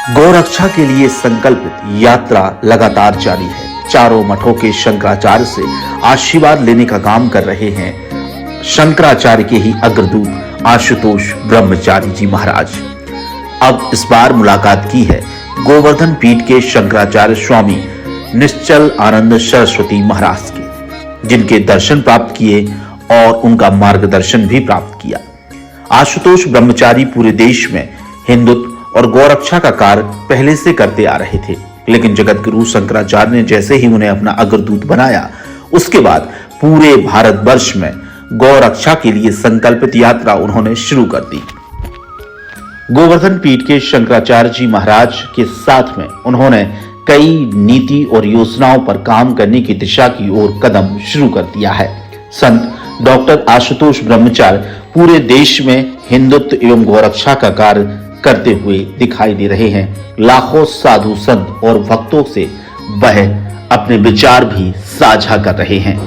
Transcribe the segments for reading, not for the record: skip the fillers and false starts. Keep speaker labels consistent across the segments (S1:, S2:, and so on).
S1: गौरक्षा के लिए संकल्पित यात्रा लगातार जारी है। चारों मठों के शंकराचार्य से आशीर्वाद लेने का काम कर रहे हैं शंकराचार्य के ही अग्रदूत आशुतोष ब्रह्मचारी जी महाराज। अब इस बार मुलाकात की है गोवर्धन पीठ के शंकराचार्य स्वामी निश्चल आनंद सरस्वती महाराज के, जिनके दर्शन प्राप्त किए और उनका मार्गदर्शन भी प्राप्त किया। आशुतोष ब्रह्मचारी पूरे देश में हिंदुत्व और गौरक्षा का कार्य पहले से करते आ रहे थे, लेकिन जगत गुरु शंकराचार्य ने जैसे ही उन्हें अपना अग्रदूत बनाया, उसके बाद पूरे भारतवर्ष में गौरक्षा के लिए संकल्पित यात्रा उन्होंने शुरू कर दी। गोवर्धन पीठ के शंकराचार्य जी महाराज के साथ में उन्होंने कई नीति और योजनाओं पर काम करने की दिशा की ओर कदम शुरू कर दिया है। संत डॉक्टर आशुतोष ब्रह्मचार्य पूरे देश में हिंदुत्व एवं गौरक्षा का कार्य करते हुए दिखाई दे रहे हैं। लाखों साधु संत और भक्तों से वह अपने विचार भी साझा कर रहे हैं।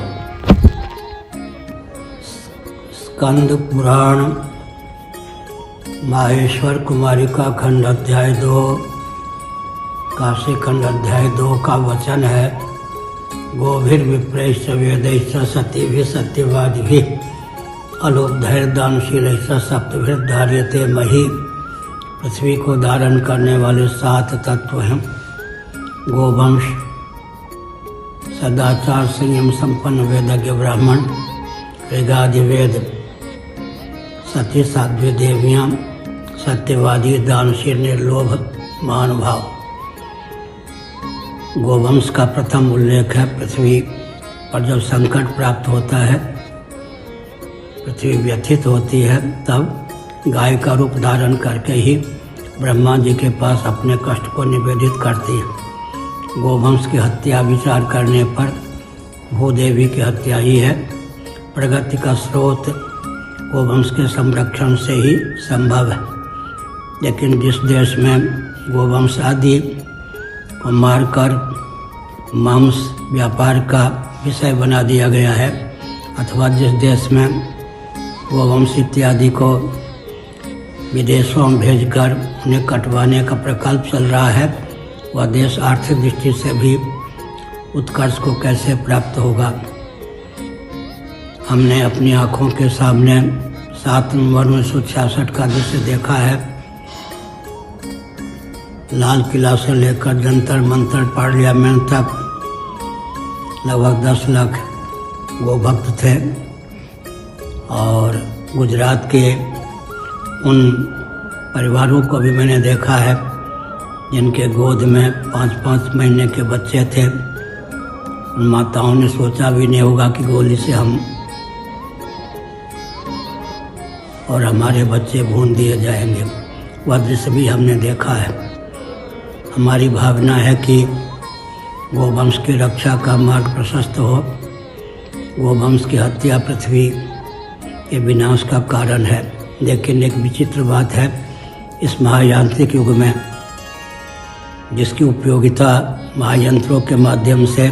S2: स्कंद पुराण माहेश्वर कुमारिका खंड अध्याय 2 काशी खंड अध्याय 2 का वचन है। गोभिर विप्रैश्च वेदैश्च सत्यभिः सत्यवादिभिः अलोकधैर्यदानशीलैश्च सप्तभिः धार्यते मही। पृथ्वी को धारण करने वाले 7 तत्व हैं। गोवंश, सदाचार संयम संपन्न वेदज्ञ ब्राह्मण, ऋगादि वेद, सती साध्वी देवियाँ, सत्यवादी दानशील निर्लोभ महानुभाव। गोवंश का प्रथम उल्लेख है पृथ्वी पर जब संकट प्राप्त होता है, पृथ्वी व्यथित होती है, तब गाय का रूप धारण करके ही ब्रह्मा जी के पास अपने कष्ट को निवेदित करती है। गोवंश की हत्या विचार करने पर भूदेवी की हत्या ही है। प्रगति का स्रोत गोवंश के संरक्षण से ही संभव है। लेकिन जिस देश में गोवंश आदि को मारकर मांस व्यापार का विषय बना दिया गया है, अथवा जिस देश में गोवंश इत्यादि को विदेशों में भेजकर उन्हें कटवाने का प्रकल्प चल रहा है, वह देश आर्थिक दृष्टि से भी उत्कर्ष को कैसे प्राप्त होगा। हमने अपनी आँखों के सामने 7 नवंबर 1966 का दृश्य देखा है। लाल किला से लेकर जंतर मंतर पार्लियामेंट तक लगभग 10 लाख गोभक्त थे, और गुजरात के उन परिवारों को भी मैंने देखा है जिनके गोद में 5-5 महीने के बच्चे थे। उन माताओं ने सोचा भी नहीं होगा कि गोली से हम और हमारे बच्चे भून दिए जाएंगे। वह दृश्य भी हमने देखा है। हमारी भावना है कि गोवंश की रक्षा का मार्ग प्रशस्त हो। गोवंश की हत्या पृथ्वी के विनाश का कारण है। लेकिन एक विचित्र बात है, इस महायांत्रिक युग में जिसकी उपयोगिता महायंत्रों के माध्यम से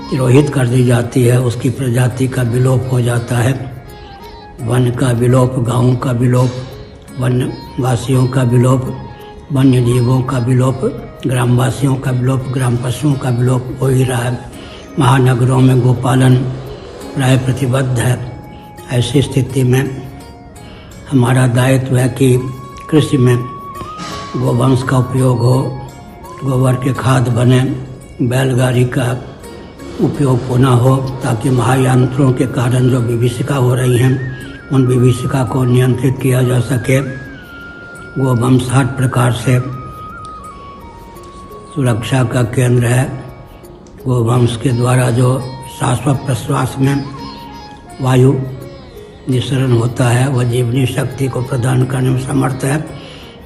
S2: तिरोहित कर दी जाती है, उसकी प्रजाति का विलोप हो जाता है। वन का विलोप, गाँव का विलोप, वनवासियों का विलोप, वन्य जीवों का विलोप, ग्रामवासियों का विलोप, ग्राम पशुओं का विलोप हो ही रहा है। महानगरों में गोपालन प्राय प्रतिबद्ध है। ऐसी स्थिति में हमारा दायित्व है कि कृषि में गोवंश का उपयोग हो, गोबर के खाद बने, बैलगाड़ी का उपयोग पुनः हो, ताकि महायंत्रों के कारण जो विभीषिका हो रही हैं, उन विभीषिका को नियंत्रित किया जा सके। गोवंश हर प्रकार से सुरक्षा का केंद्र है। गोवंश के द्वारा जो श्वास प्रश्वास में वायु निःसरण होता है, वह जीवनी शक्ति को प्रदान करने में समर्थ है।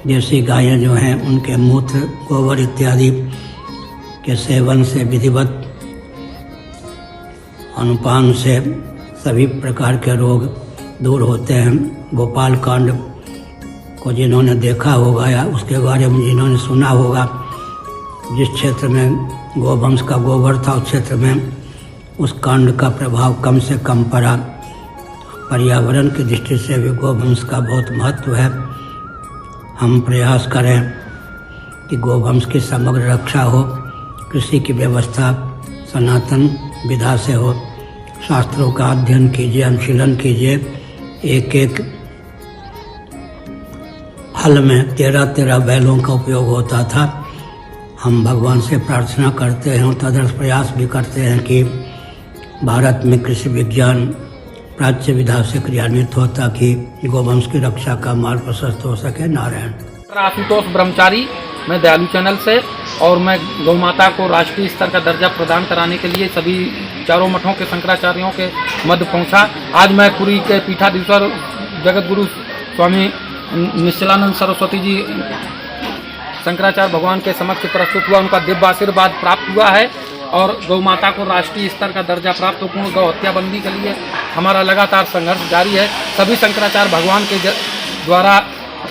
S2: देसी गायें जो हैं, उनके मूत्र, गोबर इत्यादि के सेवन से विधिवत अनुपान से सभी प्रकार के रोग दूर होते हैं। भोपाल कांड को जिन्होंने देखा होगा या उसके बारे में जिन्होंने सुना होगा, जिस क्षेत्र में गोवंश का गोबर था, उस क्षेत्र में उस कांड का प्रभाव कम से कम पड़ा। पर्यावरण की दृष्टि से भी गोवंश का बहुत महत्व है। हम प्रयास करें कि गोवंश की समग्र रक्षा हो, कृषि की व्यवस्था सनातन विधा से हो, शास्त्रों का अध्ययन कीजिए, अनुशीलन कीजिए। एक एक हल में 13-13 बैलों का उपयोग होता था। हम भगवान से प्रार्थना करते हैं, तदर्थ प्रयास भी करते हैं कि भारत में कृषि विज्ञान प्राच्य विधा से क्रियान्वित हो ताकि गोवंश की रक्षा का मार्ग प्रशस्त हो सके। नारायण।
S3: आशुतोष ब्रह्मचारी, मैं दयालु चैनल से, और मैं गौ माता को राष्ट्रीय स्तर का दर्जा प्रदान कराने के लिए सभी चारों मठों के शंकराचार्यों के मध्य पहुंचा। आज मैं पुरी के पीठाधीश्वर जगत गुरु स्वामी निश्चलानंद सरस्वती जी शंकराचार्य भगवान के समक्ष प्रस्तुत हुआ, उनका दिव्य आशीर्वाद प्राप्त हुआ है और गौ माता को राष्ट्रीय स्तर का दर्जा प्राप्त हो। पूर्ण गौ हत्या बंदी के लिए हमारा लगातार संघर्ष जारी है। सभी शंकराचार्य भगवान के द्वारा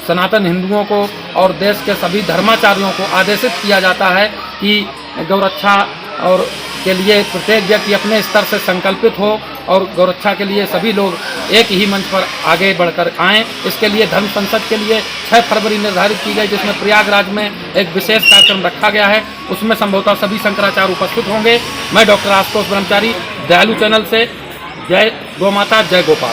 S3: सनातन हिंदुओं को और देश के सभी धर्माचार्यों को आदेशित किया जाता है कि गौरक्षा और के लिए प्रत्येक व्यक्ति अपने स्तर से संकल्पित हो और गौरक्षा के लिए सभी लोग एक ही मंच पर आगे बढ़कर आएं। इसके लिए धर्म संसद के लिए 6 फरवरी निर्धारित की गई, जिसमें प्रयागराज में एक विशेष कार्यक्रम रखा गया है। उसमें संभवतः सभी शंकराचार्य उपस्थित होंगे। मैं डॉक्टर आशुतोष ब्रह्मचारी, दयालु चैनल से। जय गौ माता, जय गोपाल।